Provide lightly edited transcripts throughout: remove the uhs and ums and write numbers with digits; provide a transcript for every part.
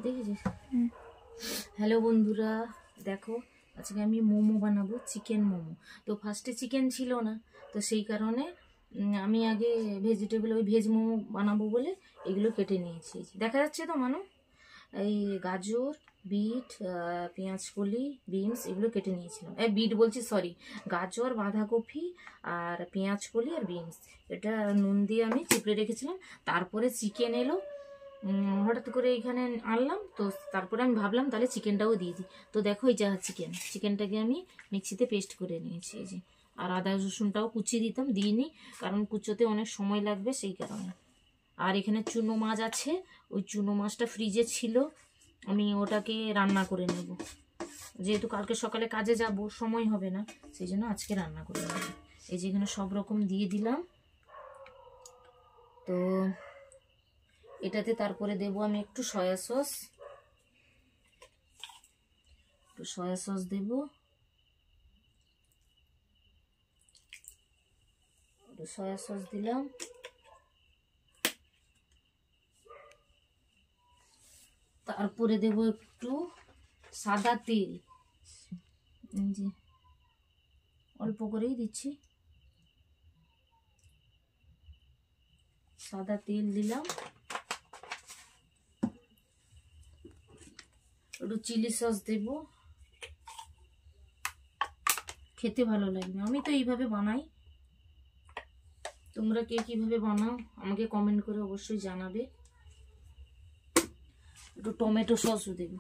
দেখেছিস? হ্যালো বন্ধুরা, দেখো আজকে আমি মোমো বানাবো, চিকেন মোমো। তো ফার্স্টে চিকেন ছিল না, তো সেই কারণে আমি আগে ভেজিটেবল ওই ভেজ মোমো বানাবো বলে এগুলো কেটে নিয়েছি। দেখা যাচ্ছে তো মানু, এই গাজর, বিট, পেঁয়াজকলি, বিনস এগুলো কেটে নিয়েছিলাম। বিট বলছি, সরি, গাজর, বাঁধাকপি আর পেঁয়াজকলি আর বিনস, এটা নুন দিয়ে আমি চিপড়ে রেখেছিলাম। তারপরে চিকেন এলো, হঠাৎ করে এখানে আনলাম, তো তারপরে আমি ভাবলাম তাহলে চিকেনটাও দিয়ে দিই। তো দেখো এই যা চিকেনটাকে আমি মিক্সিতে পেস্ট করে নিয়েছি। এই যে, আর আদা রসুনটাও কুচিয়ে দিতাম, দিইনি কারণ কুচোতে অনেক সময় লাগবে সেই কারণে। আর এখানে চুনো মাছ আছে, ওই চুনো মাছটা ফ্রিজে ছিল, আমি ওটাকে রান্না করে নেব। যেহেতু কালকে সকালে কাজে যাব, সময় হবে না, সেই জন্য আজকে রান্না করে নেব। এই যে এখানে সব রকম দিয়ে দিলাম। তো এটাতে তারপরে দেব আমি একটু সয়া সস, দেব, সয়া সস দিলাম। তারপরে দেব একটু সাদা তেল, যে অল্প করেই দিচ্ছি, সাদা তেল দিলাম। একটু চিলি সস দেব, খেতে ভালো লাগবে। আমি তো এইভাবে বানাই, তোমরা কে কিভাবে বানাও আমাকে কমেন্ট করে অবশ্যই জানাবে। একটু টমেটো সসও দেব।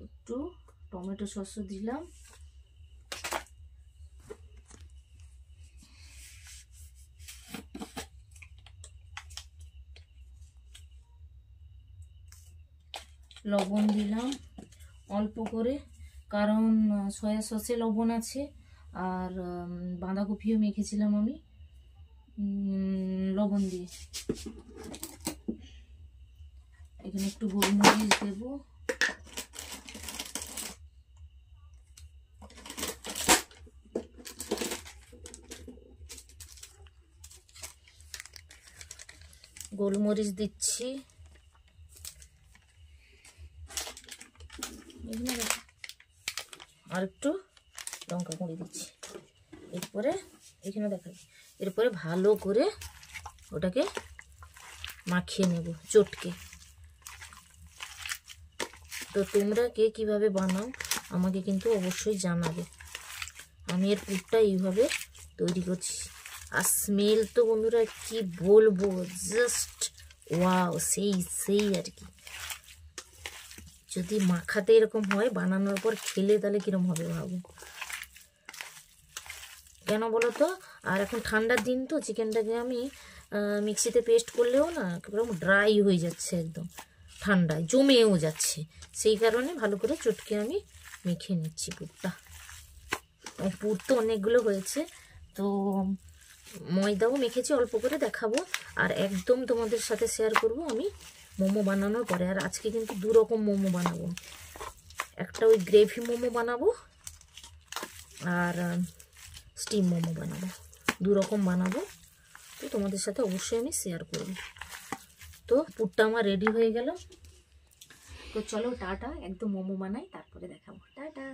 একটু টমেটো সসও দিলাম। লবণ দিলাম অল্প করে, কারণ সয়া সসে লবণ আছে, আর বাঁধাকপিও মেখেছিলাম আমি লবণ দিয়ে। এখানে একটু গোলমরিচ দেব, গোলমরিচ দিচ্ছি, আর একটু লঙ্কা গুঁড়ি দিচ্ছি। এরপরে এখানে এরপরে ভালো করে ওটাকে মাখিয়ে নেব চটকে। তো তোমরা কে কিভাবে বানাও আমাকে কিন্তু অবশ্যই জানাবে। আমি এর পুরটা এইভাবে তৈরি করছি, আর স্মেল তো বন্ধুরা কি বলবো, জাস্ট ওয়াও, সেই আর কি। যদি মাখাতে এরকম হয়, বানানোর পর খেলে তাহলে কিরম হবে ভাবো, কেন বলো তো? আর এখন ঠান্ডার দিন তো, চিকেনটাকে আমি মিক্সিতে পেস্ট করলেও না একদম ড্রাই হয়ে যাচ্ছে, একদম ঠান্ডায় জমেও যাচ্ছে। সেই কারণে ভালো করে চটকে আমি মেখে নিচ্ছি পুরটা। পুর তো অনেকগুলো হয়েছে, তো ময়দাও মেখেছি অল্প করে, দেখাবো। আর একদম তোমাদের সাথে শেয়ার করব আমি মোমো বানানোর পরে। আর আজকে কিন্তু দু রকম মোমো বানাবো, একটা ওই গ্রেভি মোমো বানাবো, আর স্টিম মোমো বানাবো, দু রকম বানাবো। তো তোমাদের সাথে অবশ্যই আমি শেয়ার করব। তো পুরটা আমার রেডি হয়ে গেল। তো চলো টাটা, একদম মোমো বানাই তারপরে দেখাবো। টাটা।